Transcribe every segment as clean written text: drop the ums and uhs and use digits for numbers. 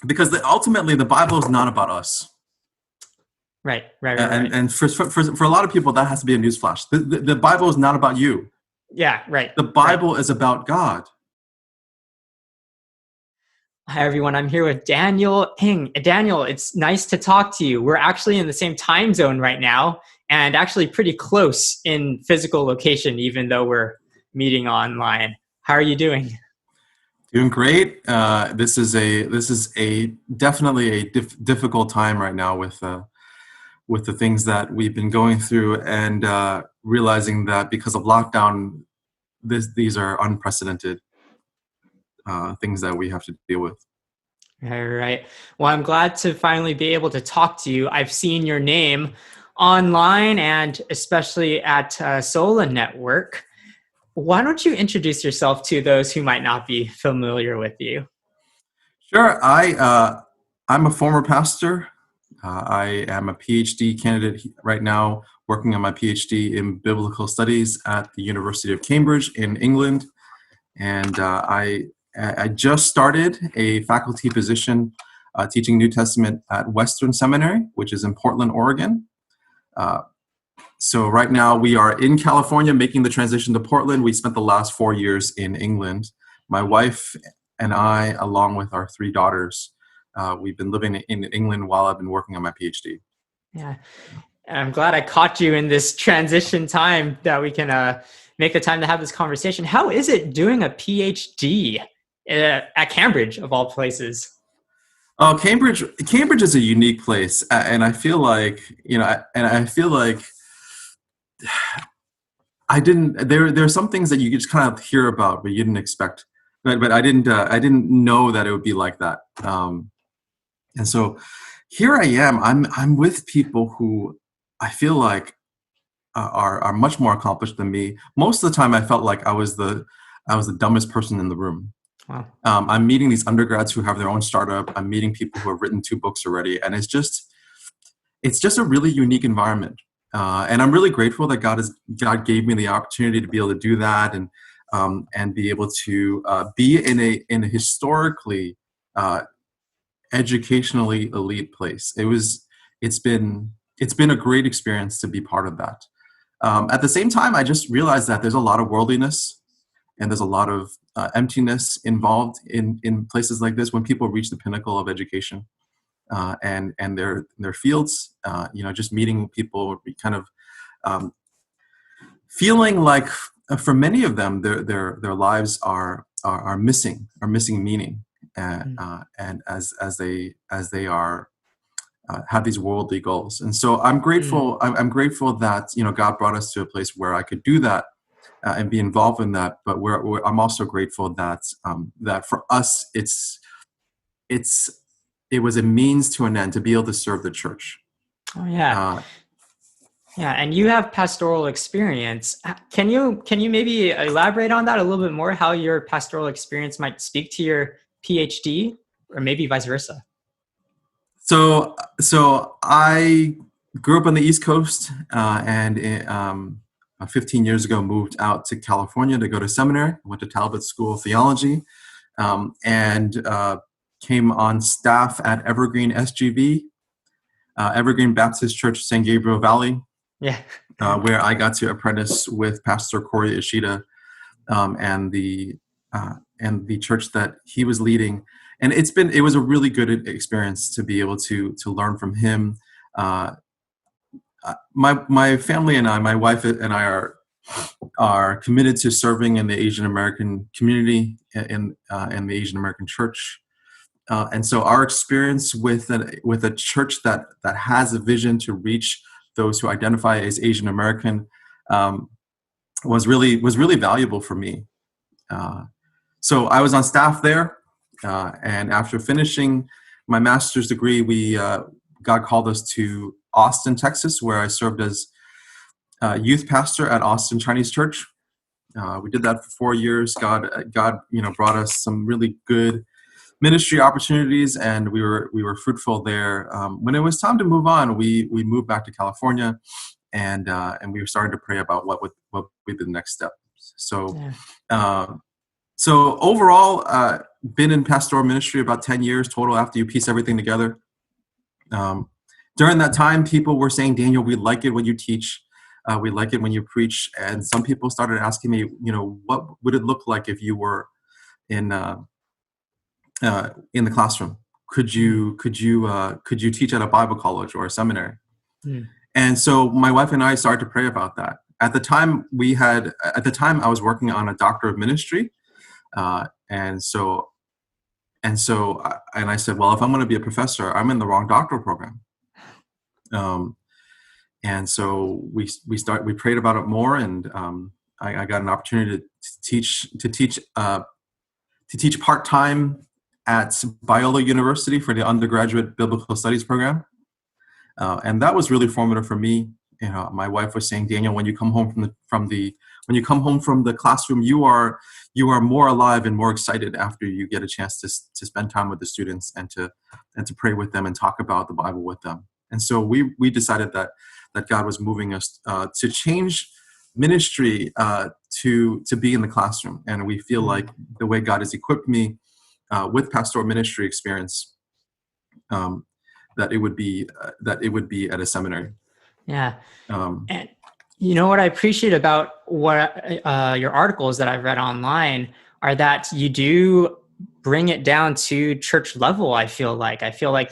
because ultimately the Bible is not about us. Right, right, right, And right. and for a lot of people, that has to be a newsflash. The Bible is not about you. Yeah, right, The right. Bible is about God. Hi, everyone. I'm here with Daniel Eng. Daniel, it's nice to talk to you. We're actually in the same time zone right now and actually pretty close in physical location, even though we're meeting online. How are you doing? Doing great. This is a definitely a difficult time right now with the things that we've been going through, and realizing that because of lockdown, these are unprecedented things that we have to deal with. All right. Well, I'm glad to finally be able to talk to you. I've seen your name online and especially at SOLA Network. Why don't you introduce yourself to those who might not be familiar with you? Sure. I'm a former pastor. I am a PhD candidate right now, working on my PhD in biblical studies at the University of Cambridge in England, and I just started a faculty position teaching New Testament at Western Seminary, which is in Portland, Oregon. Uh, so right now we are in California, making the transition to Portland. We spent the last 4 years in England. My wife and I, along with our three daughters, we've been living in England while I've been working on my PhD. Yeah. And I'm glad I caught you in this transition time that we can make the time to have this conversation. How is it doing a PhD at Cambridge, of all places? Oh, Cambridge is a unique place, and I feel like I feel like I didn't. There are some things that you just kind of hear about, but you didn't expect. But I didn't know that it would be like that. And so here I am. I'm with people who I feel like are much more accomplished than me. Most of the time, I felt like I was the dumbest person in the room. Wow. I'm meeting these undergrads who have their own startup. I'm meeting people who have written 2 books already, and it's just a really unique environment. And I'm really grateful that God gave me the opportunity to be able to do that, and be able to be in a historically uh, educationally elite place. It's been a great experience to be part of that. At the same time, I just realized that there's a lot of worldliness and there's a lot of emptiness involved in places like this when people reach the pinnacle of education, and their fields. Just meeting people, kind of um, feeling like for many of them, their lives are missing meaning, and as they are have these worldly goals. And so I'm Mm. grateful. I'm grateful that God brought us to a place where I could do that and be involved in that. But I'm also grateful that that for us, it's it was a means to an end to be able to serve the church. Oh yeah, Uh, yeah. And you have pastoral experience. Can you maybe elaborate on that a little bit more? How your pastoral experience might speak to your PhD, or maybe vice versa? so I grew up on the East Coast, and 15 years ago moved out to California to go to seminary. Went to Talbot School of Theology, and came on staff at Evergreen SGV, Evergreen Baptist Church, San Gabriel Valley, Yeah. where I got to apprentice with Pastor Corey Ishida, um, and the and the church that he was leading. And it was a really good experience to be able to learn from him. Uh, my family and my wife and I are committed to serving in the Asian American community in the Asian American church. And so our experience with a church that has a vision to reach those who identify as Asian American um, was really valuable for me. Uh, so I was on staff there, and after finishing my master's degree, we God called us to Austin, Texas, where I served as youth pastor at Austin Chinese Church. We did that for 4 years. God, brought us some really good ministry opportunities, and we were fruitful there. When it was time to move on, we moved back to California, and we were starting to pray about what would be the next step. So. Yeah. Uh, So overall, been in pastoral ministry about 10 years total after you piece everything together. During that time, people were saying, Daniel, we like it when you teach. We like it when you preach. And some people started asking me, what would it look like if you were in the classroom? Could you teach at a Bible college or a seminary? Mm. And so my wife and I started to pray about that. At the time, I was working on a doctor of ministry. And I said, well, if I'm going to be a professor, I'm in the wrong doctoral program. And so we prayed about it more, and I got an opportunity to teach part-time at Biola University for the undergraduate biblical studies program. And that was really formative for me. My wife was saying, Daniel, when you come home from the classroom, you are more alive and more excited after you get a chance to spend time with the students and to pray with them and talk about the Bible with them. And so we decided that God was moving us to change ministry to be in the classroom. And we feel like the way God has equipped me with pastoral ministry experience, that it would be at a seminary. Yeah. And what I appreciate about what your articles that I've read online are that you do bring it down to church level. I feel like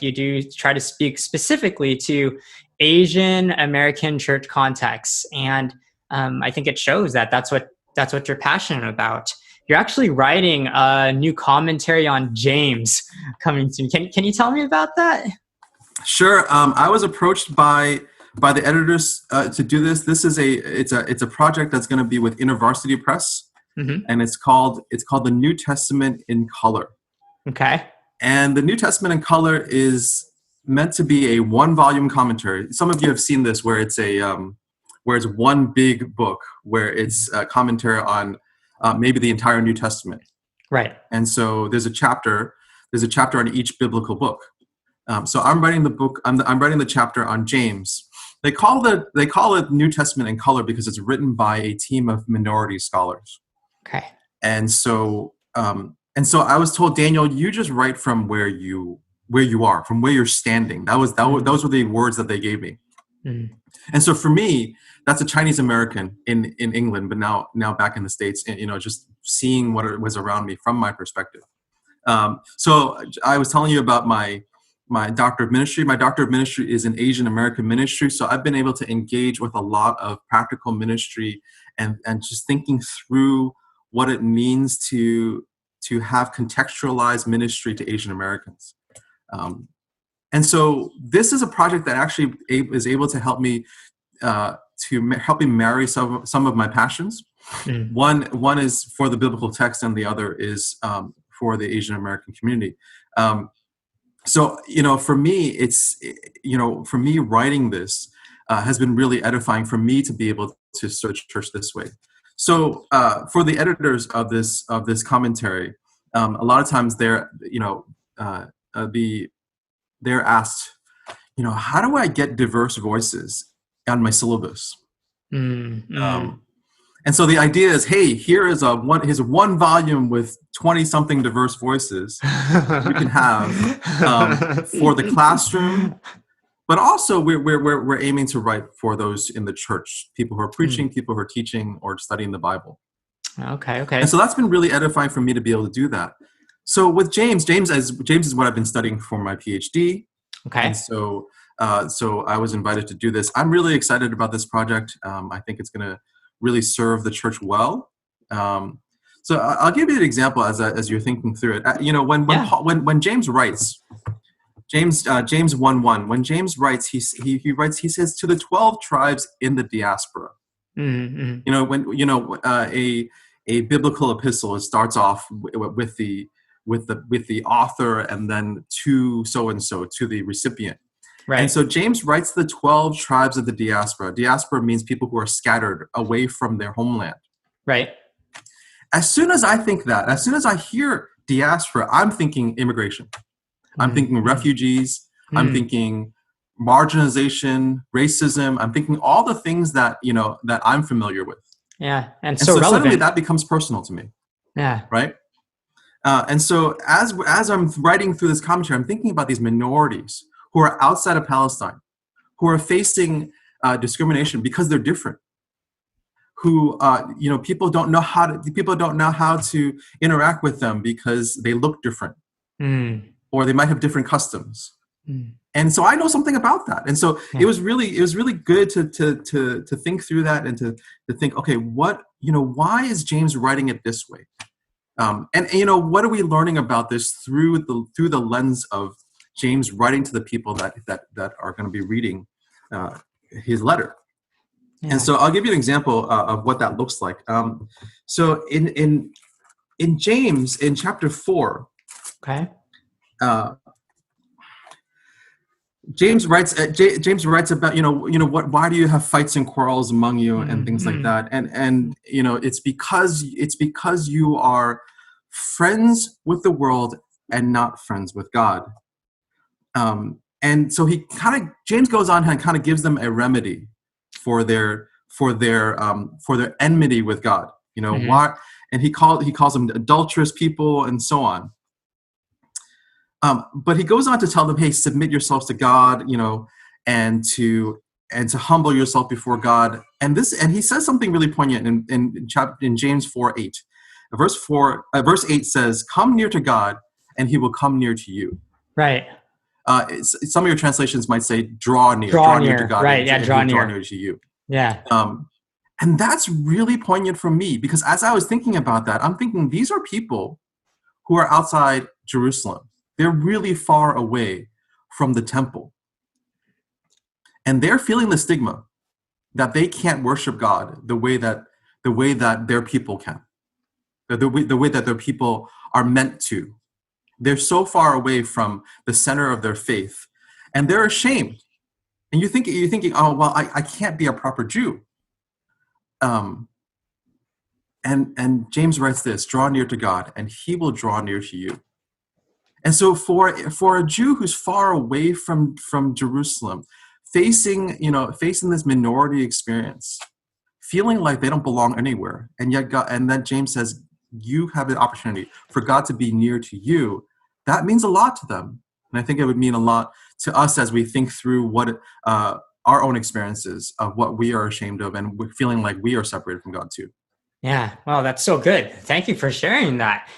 you do try to speak specifically to Asian American church contexts. And I think it shows that that's what you're passionate about. You're actually writing a new commentary on James coming soon. Can you tell me about that? Sure. I was approached by the editors to do this. This is it's a project that's going to be with InterVarsity Press, and it's called the New Testament in Color. Okay. And the New Testament in Color is meant to be a 1-volume commentary. Some of you have seen this, where it's one big book, where it's a commentary on maybe the entire New Testament. Right. And so there's a chapter on each biblical book. So I'm writing the book. I'm writing the chapter on James. They call it New Testament in Color because it's written by a team of minority scholars. Okay. And so I was told, Daniel, you just write from where you are, from where you're standing. Those were the words that they gave me. Mm. And so for me, that's a Chinese American in England, but now back in the States, just seeing what was around me from my perspective. So I was telling you about my doctor of ministry. My doctor of ministry is in Asian American ministry. So I've been able to engage with a lot of practical ministry and just thinking through what it means to have contextualized ministry to Asian Americans. And so this is a project that actually is able to help me marry some of my passions. Mm. One is for the biblical text, and the other is for the Asian American community. So, for me, for me, writing this has been really edifying for me to be able to search church this way. So for the editors of this commentary, a lot of times they're asked, how do I get diverse voices on my syllabus? Mm-hmm. And so the idea is, hey, here's one volume with 20-something diverse voices you can have for the classroom, but also we're aiming to write for those in the church, people who are preaching, people who are teaching or studying the Bible. Okay. And so that's been really edifying for me to be able to do that. So with James is what I've been studying for my PhD. Okay. And so I was invited to do this. I'm really excited about this project. I think it's going to really serve the church well. So I'll give you an example as you're thinking through it. When James writes, James 1:1. When James writes, he says to the 12 tribes in the diaspora. Mm-hmm. A biblical epistle, it starts off with the author and then to so and so, to the recipient. Right. And so James writes the 12 tribes of the diaspora. Diaspora means people who are scattered away from their homeland. Right. As soon as I hear diaspora, I'm thinking immigration. Mm-hmm. I'm thinking refugees. Mm-hmm. I'm thinking marginalization, racism. I'm thinking all the things that I'm familiar with. Yeah, and so relevant. Suddenly that becomes personal to me. Yeah. Right. And so as I'm writing through this commentary, I'm thinking about these minorities who are outside of Palestine, who are facing discrimination because they're different. Who people don't know how to interact with them because they look different, Mm. or they might have different customs. Mm. And so I know something about that. And so Yeah. it was really good to think through that, and to think, okay, why is James writing it this way? And what are we learning about this through the lens of James writing to the people that are going to be reading his letter? Yeah. And so I'll give you an example of what that looks like. So in James, in chapter 4, Okay. James writes about why do you have fights and quarrels among you, and things like that, and it's because you are friends with the world and not friends with God. And so James goes on and kind of gives them a remedy for their enmity with God. Why? And he calls them adulterous people and so on. But he goes on to tell them, hey, submit yourselves to God, and to humble yourself before God. And he says something really poignant in James 4:8. Verse 8 says, "Come near to God, and He will come near to you." Right. Some of your translations might say, "Draw near to God, right? and Yeah, He draw will draw near. near to you." Yeah. And that's really poignant for me, because as I was thinking about that, I'm thinking these are people who are outside Jerusalem. They're really far away from the temple. And they're feeling the stigma that they can't worship God the way that their people can, the way that their people are meant to. They're so far away from the center of their faith, and they're ashamed. And you're thinking, oh, well, I can't be a proper Jew. And James writes this: draw near to God, and He will draw near to you. And so for a Jew who's far away from Jerusalem, facing this minority experience, feeling like they don't belong anywhere, and yet God, and then James says, you have the opportunity for God to be near to you. That means a lot to them. And I think it would mean a lot to us as we think through what our own experiences of what we are ashamed of, and we're feeling like we are separated from God too. Yeah. Wow, that's so good. Thank you for sharing that.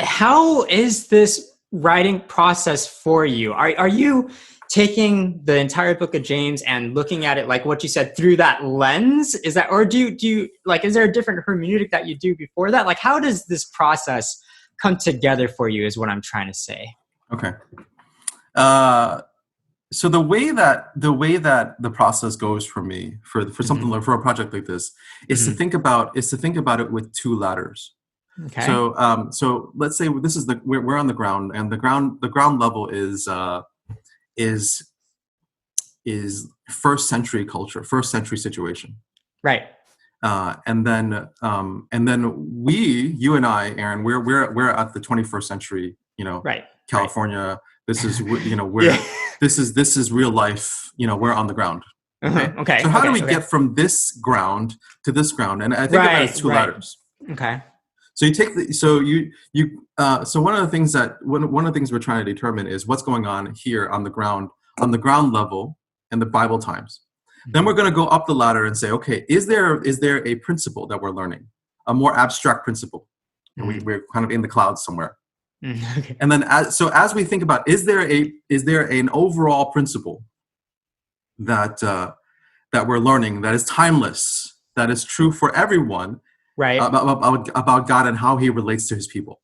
How is this writing process for you? Are you taking the entire book of James and looking at it, like what you said, through that lens? Is that, or do you like, is there a different hermeneutic that you do before that? Like, how does this process come together for you is what I'm trying to say. Okay. So the way that the process goes for me for something like, for a project like this, is to think about it with two ladders. Okay. So let's say this is we're on the ground, and the ground level is first century culture, first century situation. Right. And then you and I, Aaron, we're at the 21st century, right. California. Right. This is where this is real life. We're on the ground. Okay. Okay. So how do we get from this ground to this ground? And I think about it as two ladders. Okay. So you take so one of the things we're trying to determine is what's going on here on the ground level in the Bible times. Then we're going to go up the ladder and say, okay, is there a principle that we're learning, a more abstract principle, and we're kind of in the clouds somewhere. Okay. And then as we think about, is there an overall principle that we're learning that is timeless, that is true for everyone, right? About God and how He relates to His people.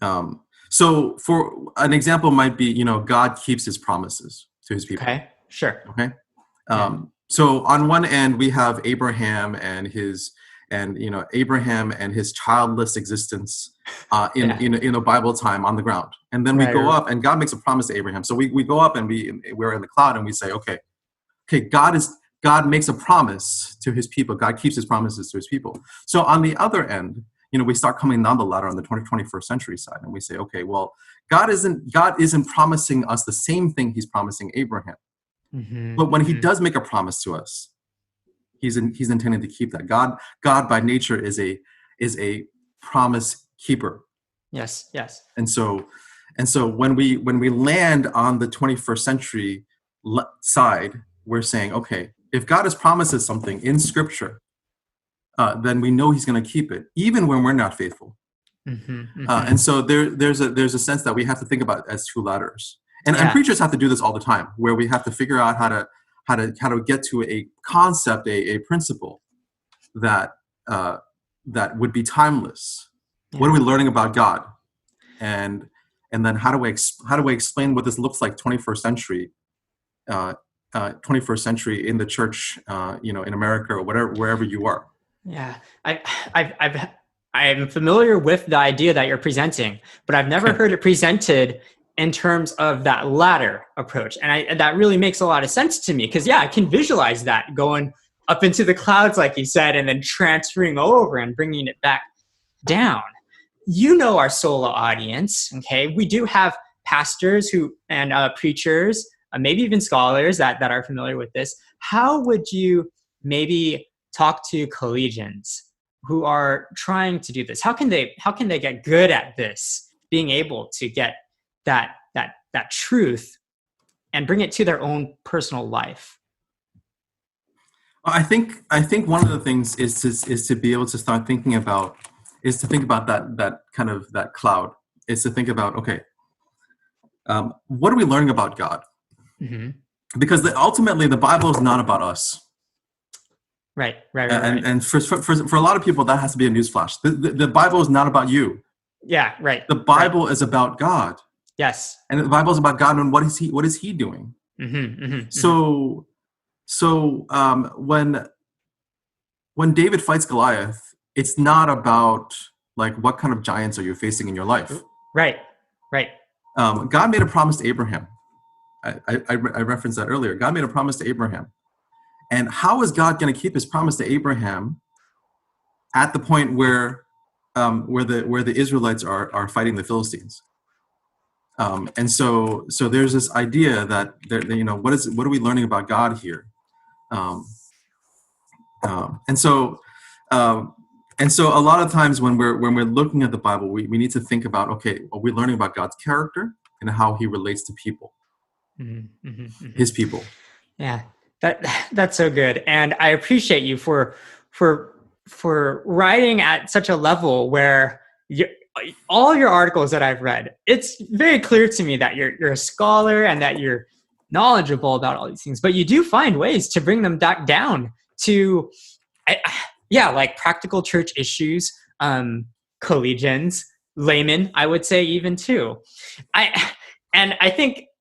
So for an example might be, God keeps His promises to His people. Okay, sure. Okay. So on one end we have Abraham and his childless existence in a Bible time on the ground, and then we go up, and God makes a promise to Abraham. So we go up, and we're in the cloud, and we say, okay, God makes a promise to His people. God keeps His promises to His people. So on the other end, we start coming down the ladder on the 21st century side, and we say, okay, well, God isn't promising us the same thing He's promising Abraham. But when He does make a promise to us, He's intending to keep that. God by nature is a promise keeper. Yes. Yes. And so when we land on the 21st century side, we're saying, okay, if God has promises something in Scripture, then we know He's going to keep it, even when we're not faithful. And so there's a sense that we have to think about as two ladders, and preachers have to do this all the time, where we have to figure out how to get to a concept, a principle that that would be timeless. Yeah. What are we learning about God, and then how do we explain what this looks like 21st century, 21st century in the church, in America or wherever you are. Yeah, I'm familiar with the idea that you're presenting, but I've never heard it presented in terms of that latter approach. And that really makes a lot of sense to me, because I can visualize that going up into the clouds, like you said, and then transferring over and bringing it back down. Our SOLA audience, okay? We do have pastors and preachers, maybe even scholars that are familiar with this. How would you maybe talk to collegians who are trying to do this? How can they get good at this, being able to get that truth and bring it to their own personal life? I think one of the things is to be able to start thinking about that kind of that cloud. Is to think about, okay, what are we learning about God? Mm-hmm. Because ultimately the Bible is not about us. Right. And for a lot of people, that has to be a newsflash. The Bible is not about you. Yeah, right. The Bible is about God. Yes. And the Bible is about God, and what is He doing? So when David fights Goliath, it's not about like what kind of giants are you facing in your life. Right. God made a promise to Abraham. I referenced that earlier. God made a promise to Abraham. And how is God going to keep His promise to Abraham at the point where the Israelites are fighting the Philistines? And so there's this idea that what are we learning about God here? And so a lot of times when we're looking at the Bible, we need to think about, okay, are we learning about God's character and how He relates to people, His people? Yeah. That's so good, and I appreciate you for writing at such a level where all your articles that I've read, it's very clear to me that you're a scholar and that you're knowledgeable about all these things, but you do find ways to bring them back down to, like practical church issues, collegians, laymen, I would say even too.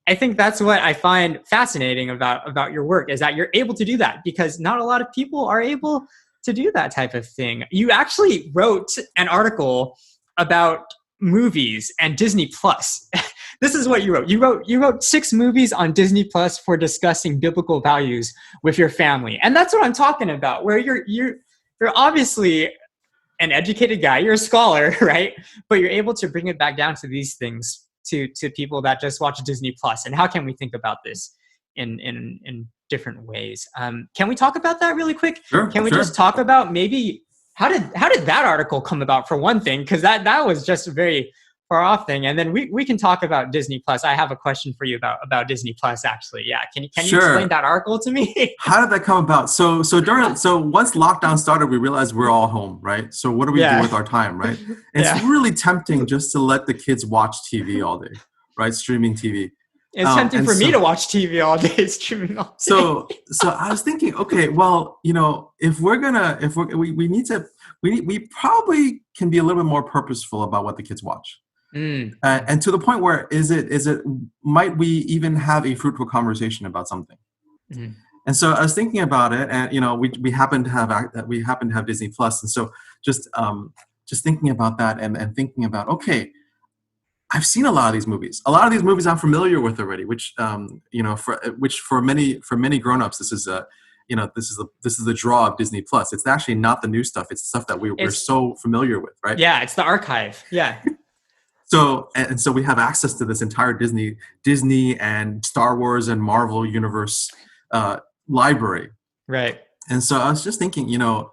I think that's what I find fascinating about your work, is that you're able to do that, because not a lot of people are able to do that type of thing. You actually wrote an article about movies and Disney Plus. This is what you wrote. You wrote 6 movies on Disney Plus for discussing biblical values with your family. And that's what I'm talking about, where you're obviously an educated guy, you're a scholar, right? But you're able to bring it back down to these things, to people that just watch Disney Plus. And how can we think about this in different ways? Can we talk about that really quick? Sure, can we just talk about maybe how did that article come about, for one thing? Because that was just a very far off thing. And then we can talk about Disney Plus. I have a question for you about Disney Plus, actually. Yeah. Can you explain that article to me? How did that come about? So once lockdown started, we realized we're all home, right? So what do we do with our time, right? It's really tempting just to let the kids watch TV all day, right? Streaming TV. It's tempting for me to watch TV all day, streaming all day. So I was thinking, okay, well, if we probably can be a little bit more purposeful about what the kids watch. And to the point where might we even have a fruitful conversation about something? Mm-hmm. And so I was thinking about it, and we happen to have Disney Plus, and so just thinking about that and thinking about, okay, I've seen a lot of these movies. A lot of these movies I'm familiar with already, which for many grown-ups, this is the draw of Disney Plus. It's actually not the new stuff; it's the stuff that we're so familiar with, right? Yeah, it's the archive. Yeah. So we have access to this entire Disney and Star Wars and Marvel universe library. Right. And so I was just thinking, what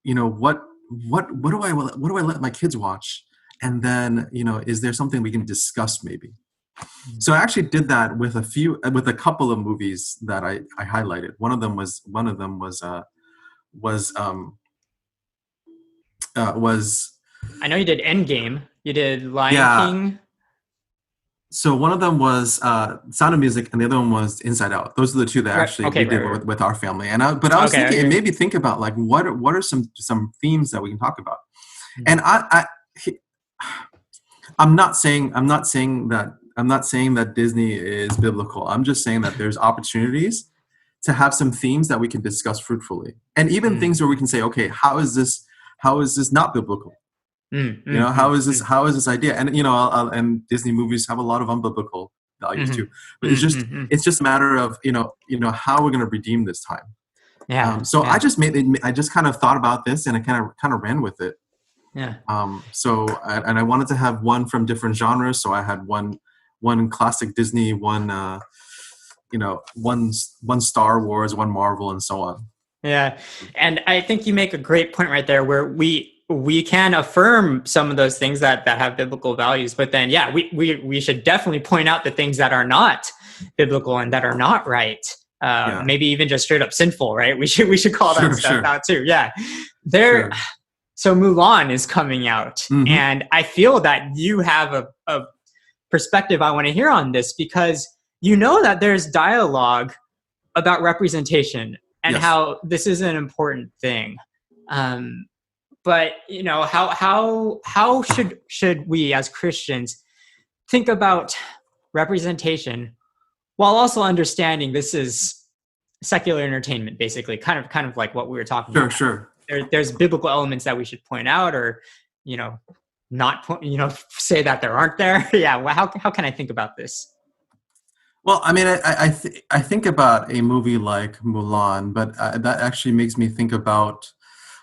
do I let my kids watch? and then, is there something we can discuss maybe? So I actually did that with a couple of movies that I highlighted. One of them was was I know you did Endgame. You did Lion yeah. King. So one of them was Sound of Music, and the other one was Inside Out. Those are the two that Right. actually Okay. we did Right. with our family. But I was Okay. thinking, it Okay. made me think about like what are some themes that we can talk about. Mm. And I'm not saying that Disney is biblical. I'm just saying that there's opportunities to have some themes that we can discuss fruitfully, and even Mm. things where we can say, okay, how is this not biblical? Mm. Mm. Mm. How is this idea? And and Disney movies have a lot of unbiblical values too. Mm. But Mm. Mm. it's just a matter of how we're going to redeem this time. Yeah. So Yeah. I just kind of thought about this, and I kind of ran with it. Yeah. And I wanted to have one from different genres. So I had one classic Disney, one Star Wars, one Marvel, and so on. Yeah. And I think you make a great point right there where we can affirm some of those things that have biblical values, but then we should definitely point out the things that are not biblical and that are not right. Yeah. Maybe even just straight up sinful, right? We should call that stuff out too. Yeah. Sure. So Mulan is coming out, Mm-hmm. and I feel that you have a perspective I want to hear on this, because that there's dialogue about representation and Yes. how this is an important thing. But how should we as Christians think about representation while also understanding this is secular entertainment, basically, kind of like what we were talking about. Sure. There's biblical elements that we should point out, or not say that there aren't there. Yeah. Well, how can I think about this? Well, I mean, I think about a movie like Mulan, but that actually makes me think about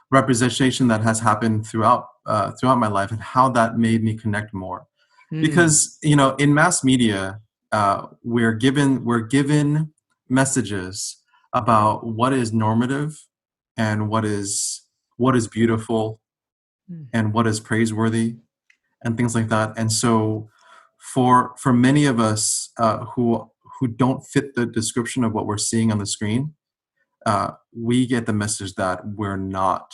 representation that has happened throughout my life and how that made me connect more. Because in mass media, we're given messages about what is normative and what is beautiful and what is praiseworthy and things like that. And so for many of us who don't fit the description of what we're seeing on the screen, we get the message that we're not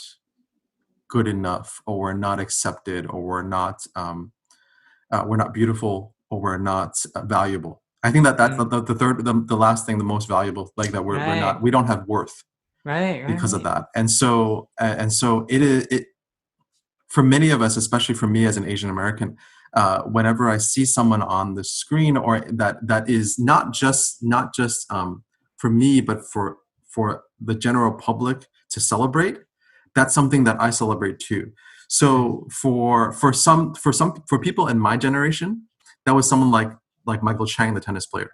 good enough, or we're not accepted, or we're not beautiful, or we're not valuable. I think that's the last thing, the most valuable, like that we don't have worth, because of that. And so it for many of us, especially for me as an Asian American, whenever I see someone on the screen, or that is not just for me, but for the general public to celebrate, that's something that I celebrate too. So for people in my generation, that was someone like Michael Chang, the tennis player,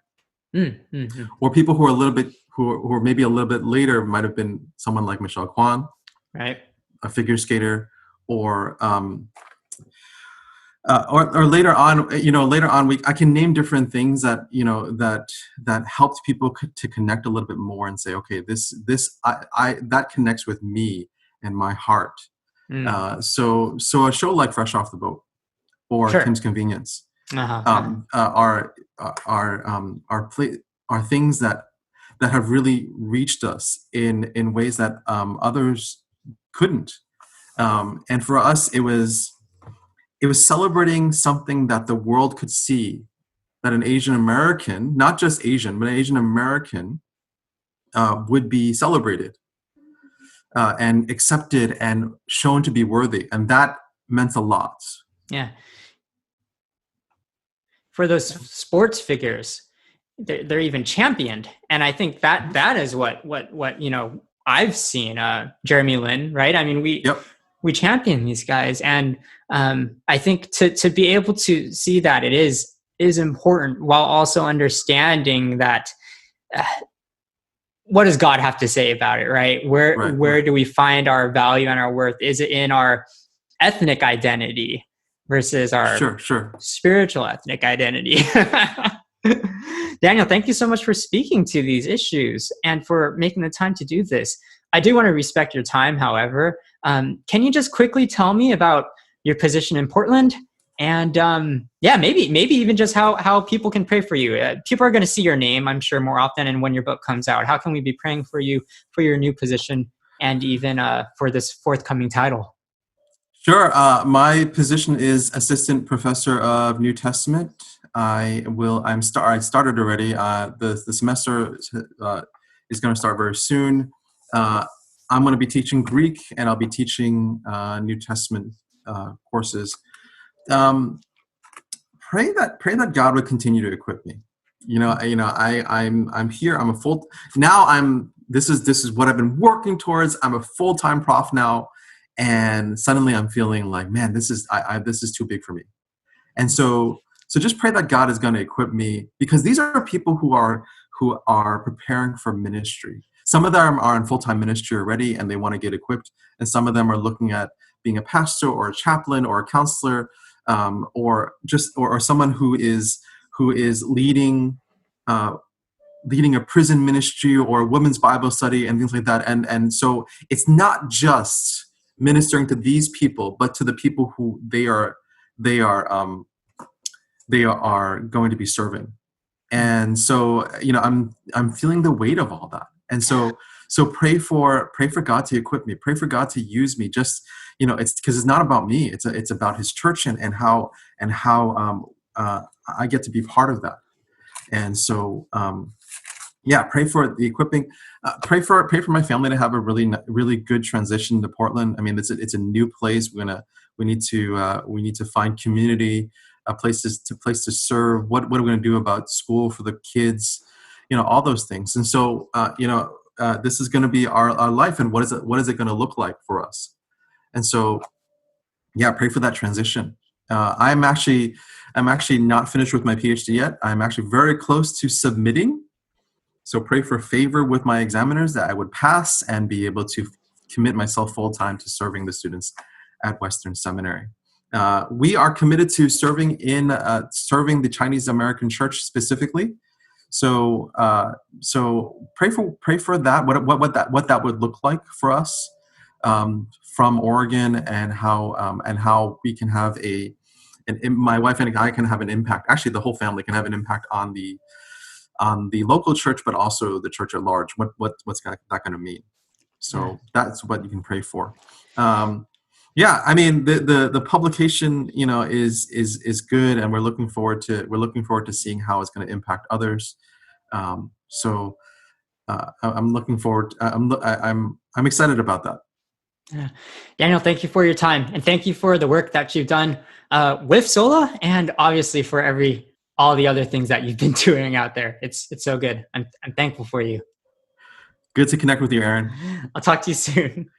or people who are a little bit who are maybe a little bit later might have been someone like Michelle Kwan, right, a figure skater, or later on, I can name different things that that helped people to connect a little bit more and say, okay, I that connects with me and my heart. So a show like Fresh Off the Boat or Kim's Convenience are things that have really reached us in ways that others couldn't. And for us, it was celebrating something that the world could see, that an Asian American, not just Asian, but an Asian American would be celebrated and accepted and shown to be worthy. And that meant a lot. Yeah. For those sports figures, they're even championed. And I think that is what I've seen. Jeremy Lin, right? I mean, we champion these guys, and I think to be able to see that it is important, while also understanding that what does God have to say about it, right? Where do we find our value and our worth? Is it in our ethnic identity versus our spiritual ethnic identity? Daniel, thank you so much for speaking to these issues and for making the time to do this. I do want to respect your time, however. Can you just quickly tell me about your position in Portland and yeah, maybe even just how people can pray for you. People are going to see your name, I'm sure, more often, and when your book comes out, how can we be praying for you for your new position and even for this forthcoming title? Sure. My position is assistant professor of New Testament. I started already. The semester is going to start very soon. I'm going to be teaching Greek, and I'll be teaching New Testament courses. Um, pray that God would continue to equip me. I'm here. I'm a full now. This is what I've been working towards. I'm a full-time prof now, and suddenly I'm feeling like, man, this is too big for me. And so just pray that God is going to equip me, because these are people who are preparing for ministry. Some of them are in full-time ministry already and they want to get equipped, and some of them are looking at being a pastor or a chaplain or a counselor, or someone who is leading leading a prison ministry or a women's Bible study and things like that. And so it's not just ministering to these people, but to the people who they are going to be serving. And so, I'm feeling the weight of all that. And so pray for God to equip me, pray for God to use me. Just, it's because it's not about me. It's about his church and how I get to be part of that. And so, pray for the equipping. Pray for my family to have a really good transition to Portland. I mean, it's a new place. We need to find community, a place to serve. What are we going to do about school for the kids? All those things. And so, this is going to be our life, and what is it going to look like for us? And so, pray for that transition. I'm actually not finished with my PhD yet. I'm actually very close to submitting. So pray for favor with my examiners, that I would pass and be able to commit myself full time to serving the students at Western Seminary. We are committed to serving the Chinese American Church specifically. So pray for that. What that would look like for us, from Oregon, and how we can have my wife and I can have an impact. Actually, the whole family can have an impact on the local church, but also the church at large. What's that going to mean? So that's what you can pray for. I mean, the publication, is good, and we're looking forward to seeing how it's going to impact others. I'm looking forward. I'm excited about that. Yeah. Daniel, thank you for your time, and thank you for the work that you've done with SOLA, and obviously for all the other things that you've been doing out there. It's so good. I'm thankful for you. Good to connect with you, Aaron. I'll talk to you soon.